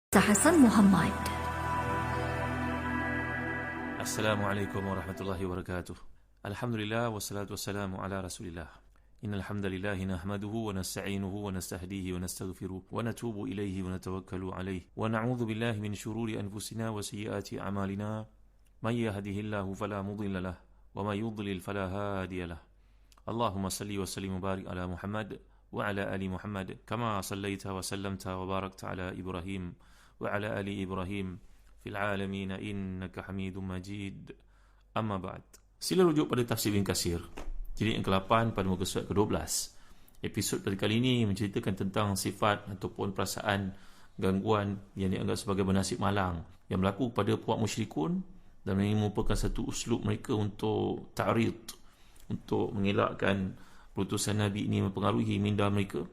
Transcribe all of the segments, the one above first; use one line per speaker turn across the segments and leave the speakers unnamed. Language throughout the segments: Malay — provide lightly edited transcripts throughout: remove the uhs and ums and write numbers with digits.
Hasan Muhammad.
Assalamualaikum warahmatullahi wabarakatuh. Alhamdulillah wassalatu wassalamu ala Rasulillah. Innal hamdalillah nahmaduhu wa nasta'inuhu wa nastahdihi wa nastaghfiruh wa natubu ilayhi wa natawakkalu alayhi wa na'udzu billahi min shururi anfusina wa sayyiati a'malina. May yahdihillahu fala mudilla lahu wa may yudlil fala hadiya lahu. Allahumma salli wa sallim wa barik ala Muhammad wa ala ali Muhammad kama sallaita wa sallamta wa barakta ala Ibrahim wa ala ali Ibrahim fil alamin innaka Hamidum Majid. Amma ba'd. Sila rujuk pada tafsir Ibn Katsir jilid yang ke-8 pada muka surat ke-12. Episod pada kali ini menceritakan tentang sifat ataupun perasaan gangguan yang dianggap sebagai bernasib malang yang berlaku kepada puak musyrikun, dan ini merupakan satu uslub mereka untuk ta'rid, untuk mengelakkan perutusan Nabi ini mempengaruhi minda mereka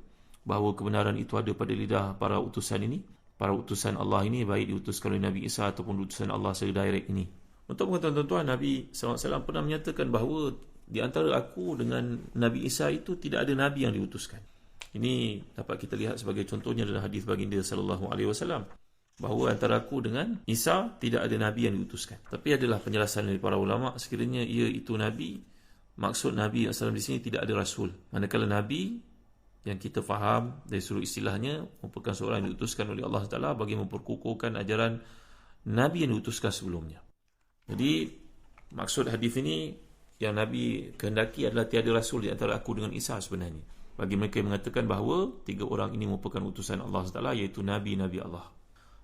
bahawa kebenaran itu ada pada lidah para utusan ini, para utusan Allah ini, baik diutuskan oleh Nabi Isa ataupun utusan Allah secara direct ini. Untuk pengetahuan tuan-tuan, Nabi SAW pernah menyatakan bahawa di antara aku dengan Nabi Isa itu tidak ada Nabi yang diutuskan. Ini dapat kita lihat sebagai contohnya dalam hadis baginda SAW, bahawa antara aku dengan Isa tidak ada Nabi yang diutuskan. Tapi adalah penjelasan dari para ulama, sekiranya ia itu Nabi, maksud Nabi SAW di sini tidak ada Rasul. Manakala Nabi yang kita faham dari sudut istilahnya merupakan seorang yang diutuskan oleh Allah Taala bagi memperkukuhkan ajaran Nabi yang diutuskan sebelumnya. Jadi maksud hadis ini yang Nabi kehendaki adalah tiada Rasul di antara aku dengan Isa sebenarnya. Bagi mereka yang mengatakan bahawa tiga orang ini merupakan utusan Allah Taala, iaitu Nabi-Nabi Allah.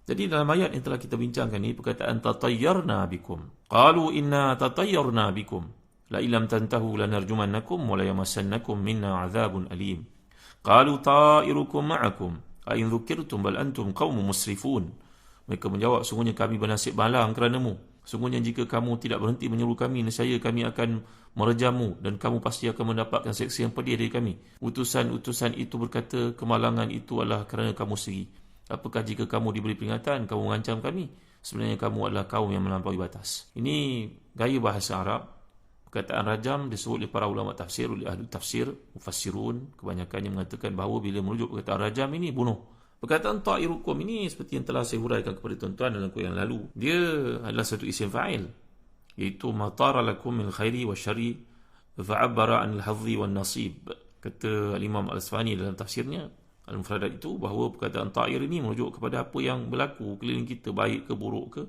Jadi dalam ayat yang telah kita bincangkan ini, perkataan tatayyarna bikum, qalu inna tatayyarna bikum la illam tantahu lanarjumannakum wa la yamassannakum minna azabun alim. Qalu ta'irukum ma'akum a in dzukirtum bal antum qaumun musrifun. Mereka menjawab, sungguhnya kami bernasib malang kerana-Mu. Sungguhnya jika kamu tidak berhenti menyuruh kami, nescaya kami akan merejammu dan kamu pasti akan mendapatkan seksa yang pedih dari kami. Utusan-utusan itu berkata, kemalangan itu adalah kerana kamu sendiri. Apakah jika kamu diberi peringatan, kamu mengancam kami? Sebenarnya kamu adalah kaum yang melampaui batas. Ini gaya bahasa Arab. Perkataan rajam disebut oleh para ulama tafsir, oleh ahli tafsir, mufassirun, kebanyakannya mengatakan bahawa bila merujuk perkataan rajam ini bunuh. Perkataan ta'irukum ini seperti yang telah saya huraikan kepada tuan-tuan dalam kuliah yang lalu, dia adalah satu isim fa'il, iaitu matara lakum min khairi wa syari fa'abbara anil hadhi wa nasib. Kata Imam Al-Asfani dalam tafsirnya Al-Mufradat itu, bahawa perkataan ta'ir ini merujuk kepada apa yang berlaku keliling kita, baik ke buruk ke,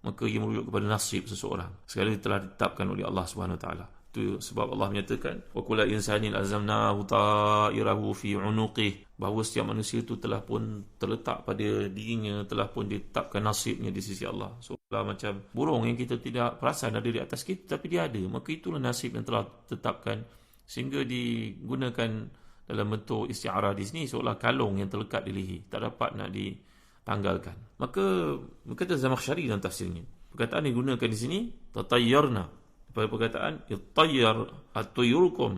maka ia merujuk kepada nasib seseorang sekali telah ditetapkan oleh Allah Subhanahu Wa Taala. Itu sebab Allah menyatakan wa kullu insanin alzamnahu ta'irahu fi 'unuqih, bahawa setiap manusia itu telah pun terletak pada dirinya, telah pun ditetapkan nasibnya di sisi Allah. Seolah macam burung yang kita tidak perasan ada di atas kita, tapi dia ada, maka itulah nasib yang telah ditetapkan, sehingga digunakan dalam bentuk isti'arah di sini seolah kalung yang terlekat di leher, tak dapat nak tanggalkan. Maka berkata Zamakhsyari dalam tafsirnya, perkataan yang digunakan di sini tatayyarna daripada perkataan ittayyar at-tuyurukum.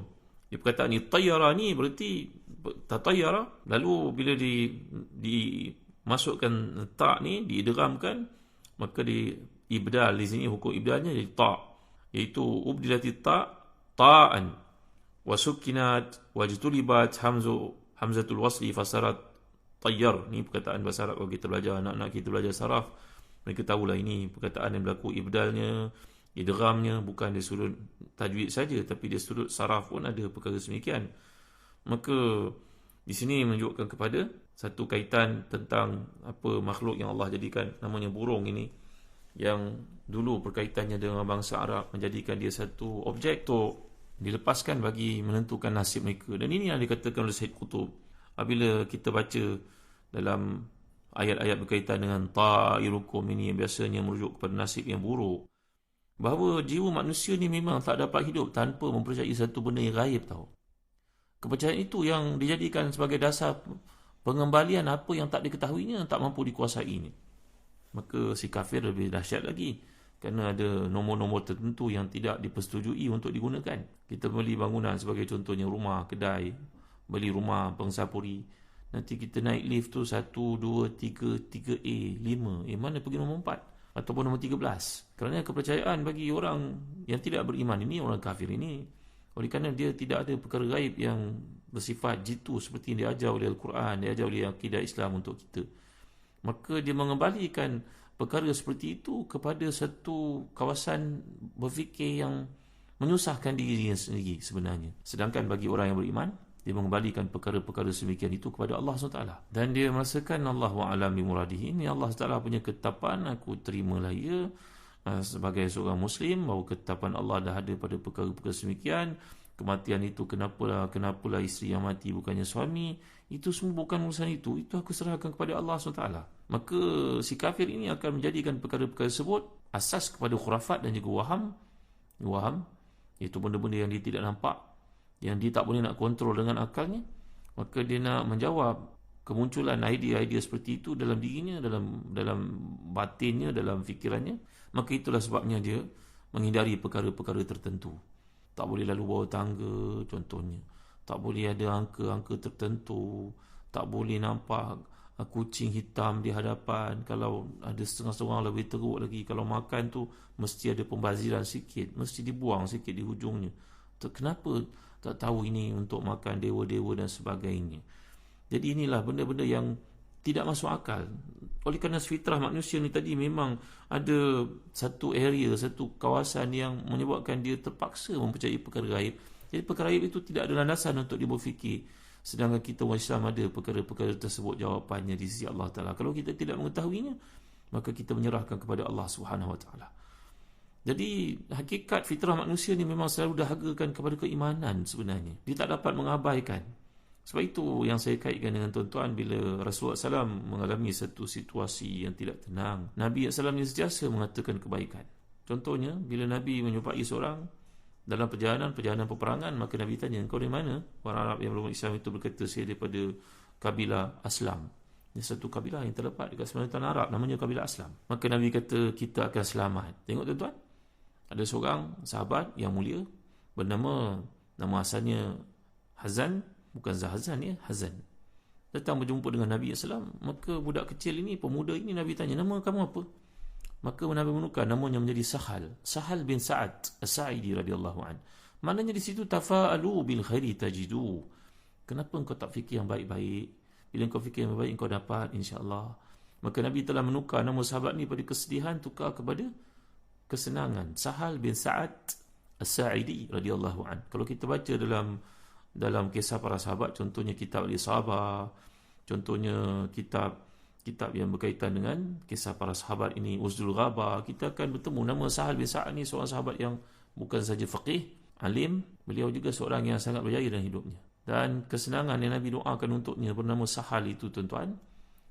Di perkataan ittayyara ni berarti tatayyara, lalu bila dimasukkan ta ni, diidghamkan, maka di ibdal di sini, hukum ibdalnya jadi ta, iaitu ubdilati ta ta'an wa sukkinat wajtulibat hamzatul wasli fasarat tayyar. Ni perkataan bahasa Arab. Kalau kita belajar, anak-anak kita belajar saraf, mereka tahulah ini perkataan yang berlaku ibdalnya, idghamnya, bukan dari sudut tajwid saja, tapi dari sudut saraf pun ada perkara semikian. Maka di sini menunjukkan kepada satu kaitan tentang apa makhluk yang Allah jadikan namanya burung ini, yang dulu berkaitannya dengan bangsa Arab, menjadikan dia satu objek untuk dilepaskan bagi menentukan nasib mereka. Dan ini yang dikatakan oleh Syed Qutb apabila kita baca dalam ayat-ayat berkaitan dengan ta'irukum ini, yang biasanya merujuk kepada nasib yang buruk, bahawa jiwa manusia ni memang tak dapat hidup tanpa mempercayai satu benda yang gaib, tahu. Kepercayaan itu yang dijadikan sebagai dasar pengembalian apa yang tak diketahuinya, tak mampu dikuasainya. Maka si kafir lebih dahsyat lagi, kerana ada nombor-nombor tertentu yang tidak dipersetujui untuk digunakan. Kita beli bangunan sebagai contohnya rumah, kedai, beli rumah pengsapuri, nanti kita naik lift tu 1, 2, 3, 3A, 5, mana pergi nombor 4 ataupun nombor 13. Kerana kepercayaan bagi orang yang tidak beriman ini, orang kafir ini, oleh kerana dia tidak ada perkara gaib yang bersifat jitu seperti yang diajar oleh Al-Quran, diajar oleh akidah Islam untuk kita, Maka dia mengembalikan perkara seperti itu kepada satu kawasan berfikir yang menyusahkan dirinya sendiri sebenarnya. Sedangkan bagi orang yang beriman, dia mengembalikan perkara-perkara semikian itu kepada Allah SWT. Dan dia merasakan Allahu a'lam bimuradihi, ini Allah SWT punya ketetapan, aku terimalah ia sebagai seorang Muslim, bahawa ketetapan Allah dah ada pada perkara-perkara semikian. Kematian itu kenapalah isteri yang mati bukannya suami, itu semua bukan urusan itu aku serahkan kepada Allah SWT. Maka si kafir ini akan menjadikan perkara-perkara tersebut asas kepada khurafat dan juga waham, iaitu benda-benda yang dia tidak nampak, yang dia tak boleh nak kontrol dengan akalnya. Maka dia nak menjawab kemunculan idea-idea seperti itu dalam dirinya, dalam batinnya, dalam fikirannya. Maka itulah sebabnya dia menghindari perkara-perkara tertentu. Tak boleh lalu bawah tangga contohnya, tak boleh ada angka-angka tertentu, tak boleh nampak kucing hitam di hadapan. Kalau ada setengah-setengah lebih teruk lagi, kalau makan tu mesti ada pembaziran sikit, mesti dibuang sikit di hujungnya. Kenapa tak tahu ini untuk makan dewa-dewa dan sebagainya. Jadi inilah benda-benda yang tidak masuk akal. Oleh kerana fitrah manusia ni tadi memang ada satu area, satu kawasan yang menyebabkan dia terpaksa mempercayai perkara gaib. Jadi perkara gaib itu tidak ada landasan untuk dia berfikir. Sedangkan kita orang Islam ada perkara-perkara tersebut jawapannya di sisi Allah Ta'ala. Kalau kita tidak mengetahuinya, maka kita menyerahkan kepada Allah Subhanahu Wa Ta'ala. Jadi hakikat fitrah manusia ni memang selalu dahagakan kepada keimanan sebenarnya. Dia tak dapat mengabaikan. Sebab itu yang saya kaitkan dengan tuan-tuan, bila Rasulullah SAW mengalami satu situasi yang tidak tenang, Nabi SAW ni sentiasa mengatakan kebaikan. Contohnya, bila Nabi menjumpai seorang dalam perjalanan peperangan, maka Nabi tanya, kau dari mana? Orang Arab yang belum Islam itu berkata, saya daripada kabilah Aslam. Ini satu kabilah yang terletak dekat semenanjung tanah Arab, namanya kabilah Aslam. Maka Nabi kata, kita akan selamat. Tengok tuan-tuan, ada seorang sahabat yang mulia bernama, nama asalnya Hazan, bukan Zahazan ya, Hazan, datang berjumpa dengan Nabi SAW. Maka budak kecil ini, pemuda ini, Nabi tanya, nama kamu apa? Maka Nabi menukar namanya menjadi Sahal bin Sa'ad As-Sa'idi radhiyallahu an. Maknanya di situ, tafa'alu bil khairi tajidu. Kenapa engkau tak fikir yang baik-baik? Bila engkau fikir yang baik, engkau dapat insya-Allah. Maka Nabi telah menukar nama sahabat ni pada kesedihan, tukar kepada kesenangan. Sahal bin Sa'ad As-Sa'idi radhiyallahu an. Kalau kita baca dalam kisah para sahabat, contohnya kitab Al-Isabah, contohnya kitab yang berkaitan dengan kisah para sahabat ini, Uzdul Ghaba, kita akan bertemu nama Sahal bin Sa'ad ni seorang sahabat yang bukan saja faqih, alim, beliau juga seorang yang sangat berjaya dalam hidupnya. Dan kesenangan yang Nabi doakan untuknya bernama Sahal itu tuan-tuan,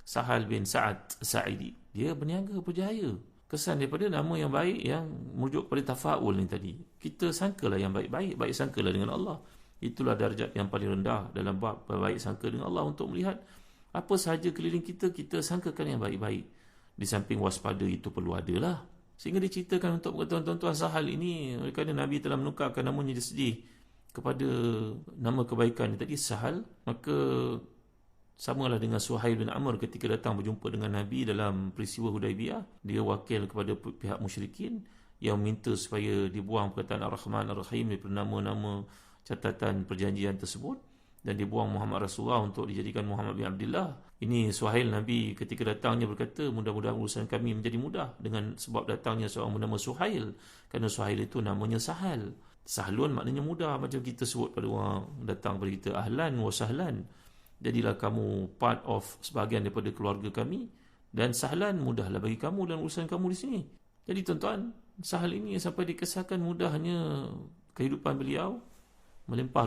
Sahal bin Sa'ad Sa'idi, dia berniaga berjaya. Kesan daripada nama yang baik yang merujuk pada tafa'ul ni tadi, kita sangkalah yang baik-baik, baik sangkalah dengan Allah. Itulah darjat yang paling rendah dalam bab berbaik sangka dengan Allah, untuk melihat apa sahaja keliling kita, kita sangkakan yang baik-baik. Di samping waspada itu perlu adalah. Sehingga diceritakan untuk tuan-tuan Sahal ini, kerana Nabi telah menukarkan namanya sedih kepada nama kebaikan tadi, Sahal. Maka samalah dengan Suhail bin Amr ketika datang berjumpa dengan Nabi dalam peristiwa Hudaibiyah. Dia wakil kepada pihak musyrikin yang minta supaya dibuang perkataan Ar-Rahman Ar-Rahim daripada nama-nama catatan perjanjian tersebut, dan dibuang Muhammad Rasulullah untuk dijadikan Muhammad bin Abdullah. Ini Suhail, Nabi ketika datangnya berkata, mudah-mudahan urusan kami menjadi mudah dengan sebab datangnya seorang bernama Suhail, kerana Suhail itu namanya Sahal. Sahlun maknanya mudah, macam kita sebut pada orang datang kepada kita, ahlan wa sahlan, jadilah kamu part of sebahagian daripada keluarga kami, dan sahlan, mudahlah bagi kamu dan urusan kamu di sini. Jadi tuan-tuan, Sahal ini sampai dikesahkan mudahnya kehidupan beliau, melimpah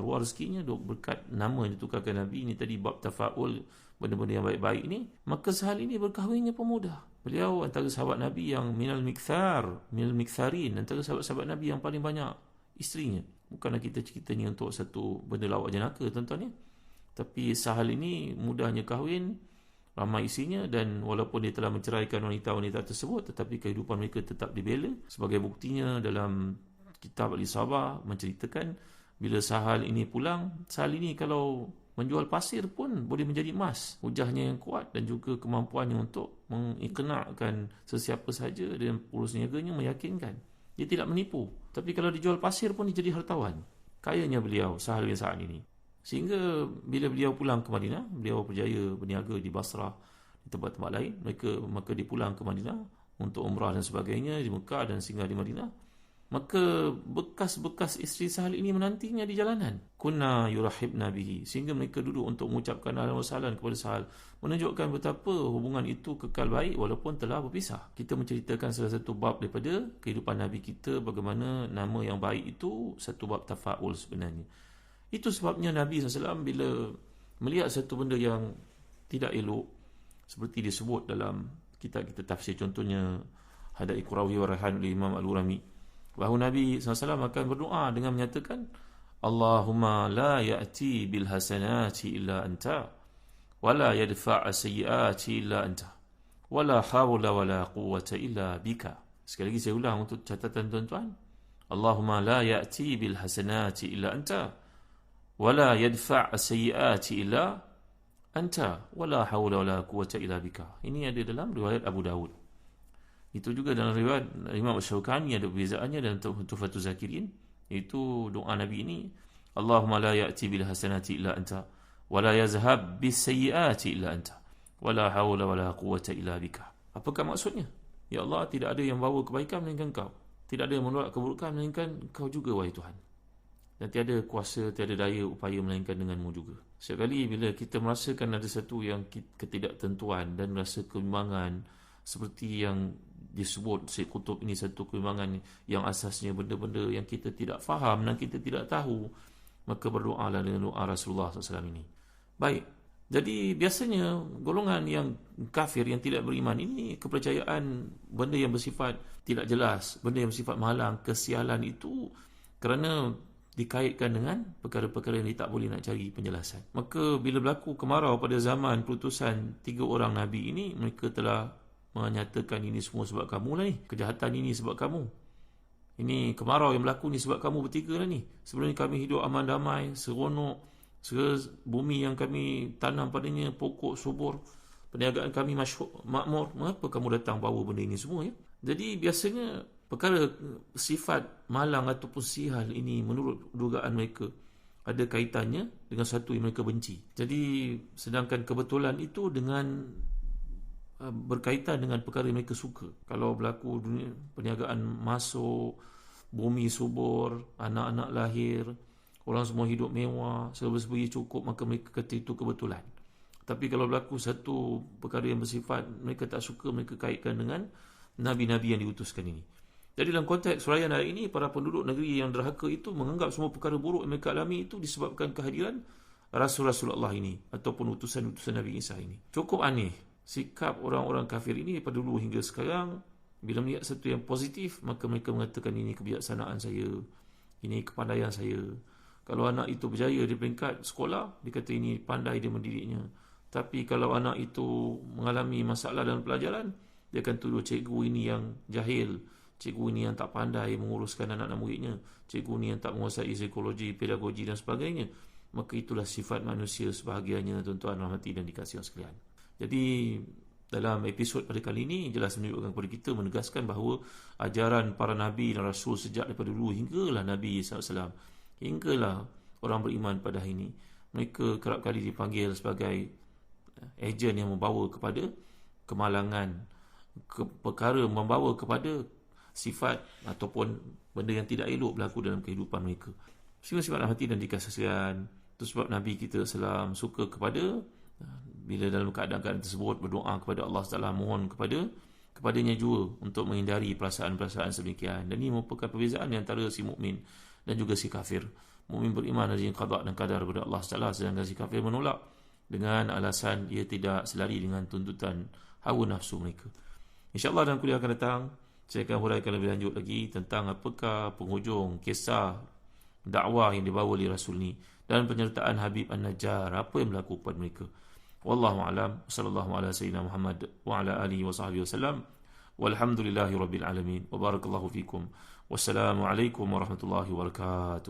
ruah rezekinya berkat nama yang ditukarkan Nabi ini tadi, bab tafa'ul, benda-benda yang baik-baik ini. Maka Sahal ini berkahwinnya pemuda. Beliau antara sahabat Nabi yang minal miktharin, antara sahabat-sahabat Nabi yang paling banyak isterinya. Bukanlah kita ceritanya untuk satu benda lawak jenaka tuan-tuan ya. Tapi Sahal ini mudahnya kahwin, ramai isinya, dan walaupun dia telah menceraikan wanita-wanita tersebut, tetapi kehidupan mereka tetap dibela. Sebagai buktinya dalam kitab Al-Isabah menceritakan, bila Sahal ini pulang, Sahal ini kalau menjual pasir pun boleh menjadi emas. Hujahnya yang kuat dan juga kemampuannya untuk mengiqna'kan sesiapa saja, dan urus niaganya meyakinkan. Dia tidak menipu. Tapi kalau dijual pasir pun dia jadi hartawan. Kayanya beliau, Sahal bin Sa'ad ini. Sehingga bila beliau pulang ke Madinah, beliau berjaya berniaga di Basrah, tempat-tempat lain. Maka dia pulang ke Madinah untuk umrah dan sebagainya di Mekah dan singgah di Madinah. Maka bekas-bekas isteri Sahal ini menantinya di jalanan. Kunna yurahibna bihi, sehingga mereka duduk untuk mengucapkan ahlan wa sahlan kepada Sahal, menunjukkan betapa hubungan itu kekal baik walaupun telah berpisah. Kita menceritakan salah satu bab daripada kehidupan Nabi kita, bagaimana nama yang baik itu satu bab tafa'ul sebenarnya. Itu sebabnya Nabi SAW bila melihat satu benda yang tidak elok, seperti disebut dalam kitab-kitab tafsir, contohnya Hadaiqur Rawi wa Raihan oleh Imam Al-Urami, bahawa Nabi SAW akan berdoa dengan menyatakan, Allahumma la ya'ti bil hasanati illa anta, wa la yadfa'a sayyiati illa anta, wa la hawla wa la quwwata illa bika. Sekali lagi saya ulang untuk catatan tuan-tuan. Allahumma la ya'ti bil hasanati illa anta, wa la yadfa'a sayyiati illa anta, wa la hawla wa la quwwata illa bika. Ini ada dalam riwayat Abu Dawud. Itu juga dalam riwayat Imam Asy-Syaukani ada perbezaannya dalam Tuhfatul Zakirin, iaitu doa Nabi ini, Allahumma la ya'ti bil hasanati illa anta, wa la yazhab bis sayyiati illa anta, wa la hawla wa la quwwata illa bika. Apakah maksudnya? Ya Allah, tidak ada yang bawa kebaikan melainkan Kau, tidak ada yang menolak keburukan melainkan Kau juga, wahai Tuhan, dan tiada kuasa, tiada daya upaya melainkan dengan-Mu juga. Setiap kali bila kita merasakan ada satu yang ketidaktentuan dan rasa kebimbangan, seperti yang disebut Syekh Qutb, ini satu kebimbangan yang asasnya benda-benda yang kita tidak faham dan kita tidak tahu, maka berdoalah dengan doa Rasulullah SAW ini. Baik, jadi biasanya golongan yang kafir, yang tidak beriman ini, kepercayaan benda yang bersifat tidak jelas, benda yang bersifat mahalang, kesialan itu kerana dikaitkan dengan perkara-perkara yang tak boleh nak cari penjelasan. Maka bila berlaku kemarau pada zaman perutusan 3 orang Nabi ini, mereka telah menyatakan ini semua sebab kamu lah ni, kejahatan ini sebab kamu, ini kemarau yang berlaku ni sebab kamu bertiga lah ni. Sebelum ni kami hidup aman damai, seronok, bumi yang kami tanam padanya pokok subur, perniagaan kami makmur, mengapa kamu datang bawa benda ini semua ya? Jadi biasanya perkara sifat malang ataupun sihal ini menurut dugaan mereka ada kaitannya dengan satu yang mereka benci. Jadi sedangkan kebetulan itu dengan berkaitan dengan perkara yang mereka suka. Kalau berlaku dunia perniagaan masuk, bumi subur, anak-anak lahir, orang semua hidup mewah, serba-serba cukup, maka mereka kata itu kebetulan. Tapi kalau berlaku satu perkara yang bersifat mereka tak suka, mereka kaitkan dengan Nabi-Nabi yang diutuskan ini. Jadi dalam konteks suraian hari ini, para penduduk negeri yang derhaka itu menganggap semua perkara buruk yang mereka alami itu disebabkan kehadiran Rasul-Rasulullah ini ataupun utusan-utusan Nabi Isa ini. Cukup aneh sikap orang-orang kafir ini daripada dulu hingga sekarang. Bila melihat satu yang positif, maka mereka mengatakan ini kebijaksanaan saya, ini kepandaian saya. Kalau anak itu berjaya di peringkat sekolah, dia kata ini pandai dia mendidiknya. Tapi kalau anak itu mengalami masalah dalam pelajaran, dia akan tuduh cikgu ini yang jahil, cikgu ini yang tak pandai menguruskan anak-anak muridnya, cikgu ini yang tak menguasai psikologi, pedagogi dan sebagainya. Maka itulah sifat manusia sebahagiannya, tuan-tuan rahmati dan dikasihi sekalian. Jadi dalam episod pada kali ini jelas menunjukkan kepada kita, menegaskan bahawa ajaran para Nabi dan Rasul sejak daripada dulu hinggalah Nabi SAW, hinggalah orang beriman pada hari ini, mereka kerap kali dipanggil sebagai ejen yang membawa kepada kemalangan, perkara membawa kepada sifat ataupun benda yang tidak elok berlaku dalam kehidupan mereka. Sifat-sifat hati dan dikasihan. Itu sebab Nabi kita SAW suka kepada, bila dalam keadaan-keadaan tersebut berdoa kepada Allah Taala, mohon kepadanya juga untuk menghindari perasaan-perasaan sedemikian. Dan ini merupakan perbezaan antara si mukmin dan juga si kafir. Mukmin beriman dengan qada dan qadar kepada Allah Taala, sedangkan si kafir menolak dengan alasan ia tidak selari dengan tuntutan hawa nafsu mereka. InsyaAllah dalam kuliah akan datang saya akan huraikan lebih lanjut lagi tentang apakah penghujung kisah dakwah yang dibawa oleh Rasul ni dan penyertaan Habib An-Najjar, apa yang berlaku kepada mereka. Wallahu a'lam. Sallallahu ala sayyidina Muhammad wa ala alihi wa sahbihi wasallam. Walhamdulillahi rabbil alamin. Wa barakallahu fikum. Wassalamu alaikum warahmatullahi wabarakatuh.